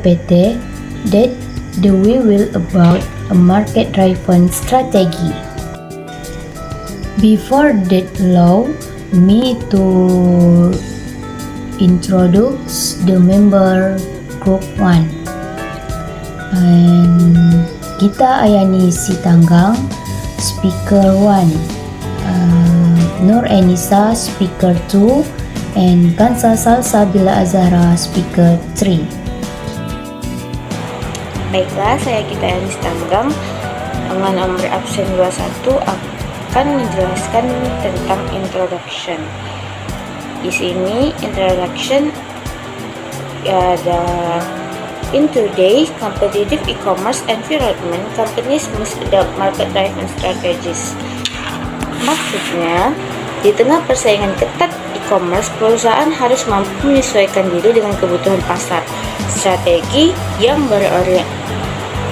PPT that we will about a market-driven strategy. Before that, allow me to introduce the member group 1. And Gita Ayani Sitanggang, speaker 1, Nur Enisa, speaker 2, and Kansa Salsabila Azhara, speaker 3. Baiklah, saya Gita Ayani Sitanggang dengan nomor absen 21 akan menjelaskan tentang introduction. Di sini introduction ada in today's competitive e-commerce environment, companies must adopt market-driven strategies. Maksudnya, di tengah persaingan ketat e-commerce, perusahaan harus mampu menyesuaikan diri dengan kebutuhan pasar. Strategi yang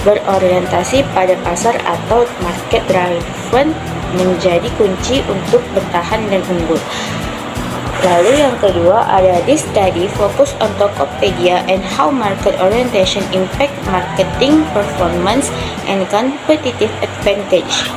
berorientasi pada pasar atau market-driven menjadi kunci untuk bertahan dan unggul. Lalu yang kedua ada this study focus on Tokopedia and how market orientation impact marketing performance and competitive advantage.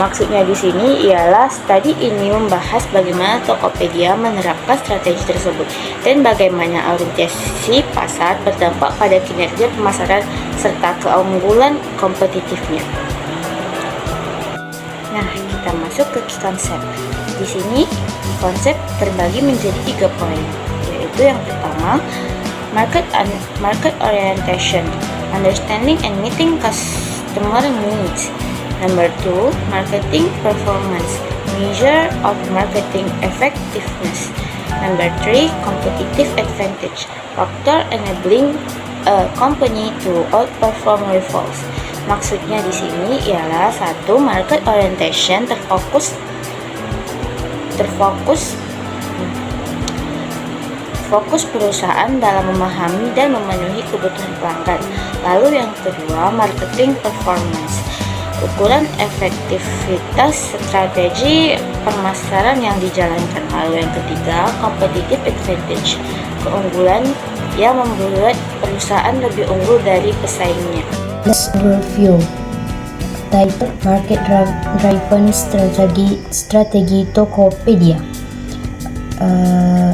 Maksudnya di sini ialah studi ini membahas bagaimana Tokopedia menerapkan strategi tersebut dan bagaimana orientasi pasar berdampak pada kinerja pemasaran serta keunggulan kompetitifnya. Nah, kita masuk ke key konsep. Di sini konsep terbagi menjadi 3 poin, yaitu yang pertama market orientation, understanding and meeting customer needs. Number 2, marketing performance, measure of marketing effectiveness. Number 3, competitive advantage, factor enabling a company to outperform rivals. Maksudnya di sini ialah 1, market orientation terfokus perusahaan dalam memahami dan memenuhi kebutuhan pelanggan. Lalu yang kedua, marketing performance, ukuran efektivitas strategi pemasaran yang dijalankan. Lalu yang ketiga, competitive advantage, keunggulan yang membuat perusahaan lebih unggul dari pesaingnya. Let's review. Title: Market-Driven Strategi Tokopedia.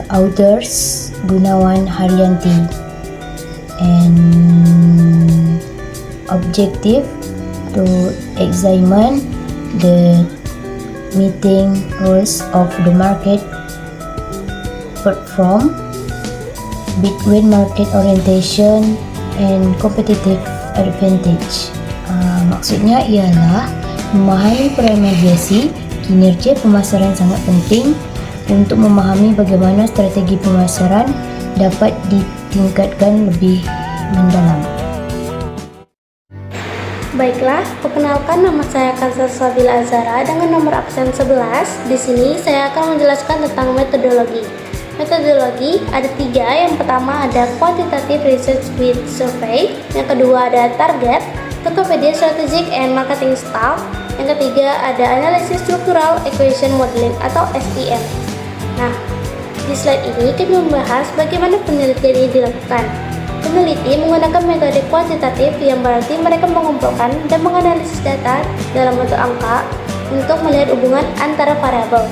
Authors: Gunawan Haryanti. And objective: to examine the meeting rules of the market platform between market orientation and competitive advantage. Maksudnya ialah memahami premediasi kinerja pemasaran sangat penting untuk memahami bagaimana strategi pemasaran dapat ditingkatkan lebih mendalam. Baiklah, perkenalkan nama saya Kansa Salsabila Azhara dengan nomor absen 11. Di sini saya akan menjelaskan tentang metodologi. Metodologi ada 3. Yang pertama ada quantitative research with survey. Yang kedua ada target, Tokopedia Strategic and Marketing Style. Yang ketiga ada analisis struktural equation modeling atau SEM. Nah, di slide ini kita membahas bagaimana penelitian ini dilakukan. Peneliti menggunakan metode kuantitatif yang berarti mereka mengumpulkan dan menganalisis data dalam bentuk angka untuk melihat hubungan antara variabel.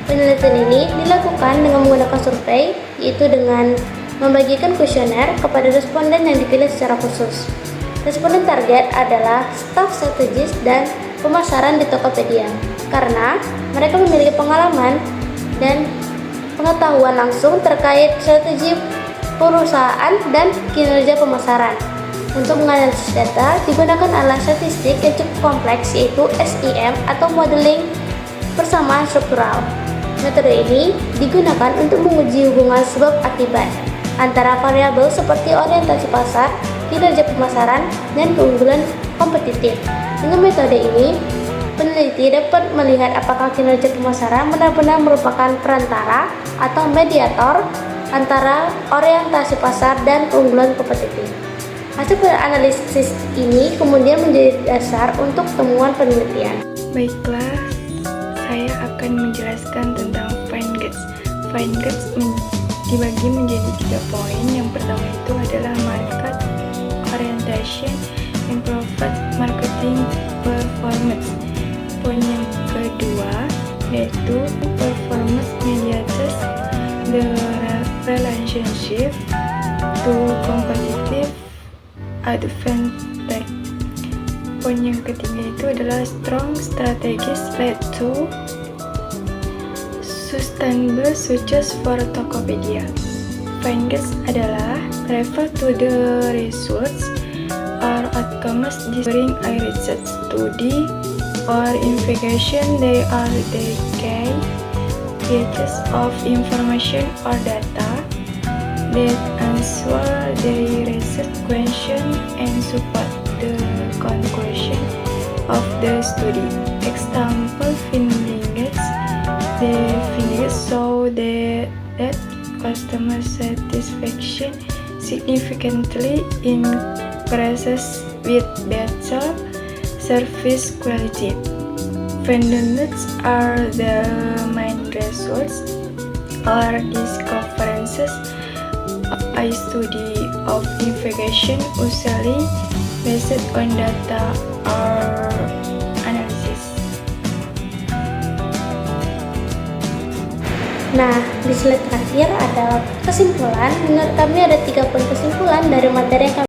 Penelitian ini dilakukan dengan menggunakan survei, yaitu dengan membagikan kuesioner kepada responden yang dipilih secara khusus. Responden target adalah staf strategis dan pemasaran di Tokopedia, karena mereka memiliki pengalaman dan pengetahuan langsung terkait strategi perusahaan dan kinerja pemasaran. Untuk menganalisis data digunakan alat statistik yang cukup kompleks, yaitu SEM atau modeling persamaan struktural. Metode ini digunakan untuk menguji hubungan sebab akibat antara variabel seperti orientasi pasar, kinerja pemasaran, dan keunggulan kompetitif. Dengan metode ini, Peneliti dapat melihat apakah kinerja pemasaran benar-benar merupakan perantara atau mediator antara orientasi pasar dan keunggulan kompetitif. Hasil analisis ini kemudian menjadi dasar untuk temuan penelitian. Baiklah, saya akan menjelaskan tentang Feingertz. Feingertz dibagi menjadi 3 poin. Yang pertama itu adalah market orientation, improved marketing performance. Poin yang kedua yaitu performance mediates the relationship to competitive advantage. Poin yang ketiga itu adalah strong strategies lead to sustainable success for Tokopedia. Feingertz adalah refer to the results or outcomes during a research study or investigation. They are the key pieces of information or data that answer the research question and support the conclusion of the study. Example findings. The findings show that customer satisfaction significantly increases with better service quality. Findings are the main results or discoveries of a study of investigation, usually based on data or analysis. Nah, di slide terakhir ada kesimpulan. Menurut kami ada 3 poin kesimpulan dari materi yang kami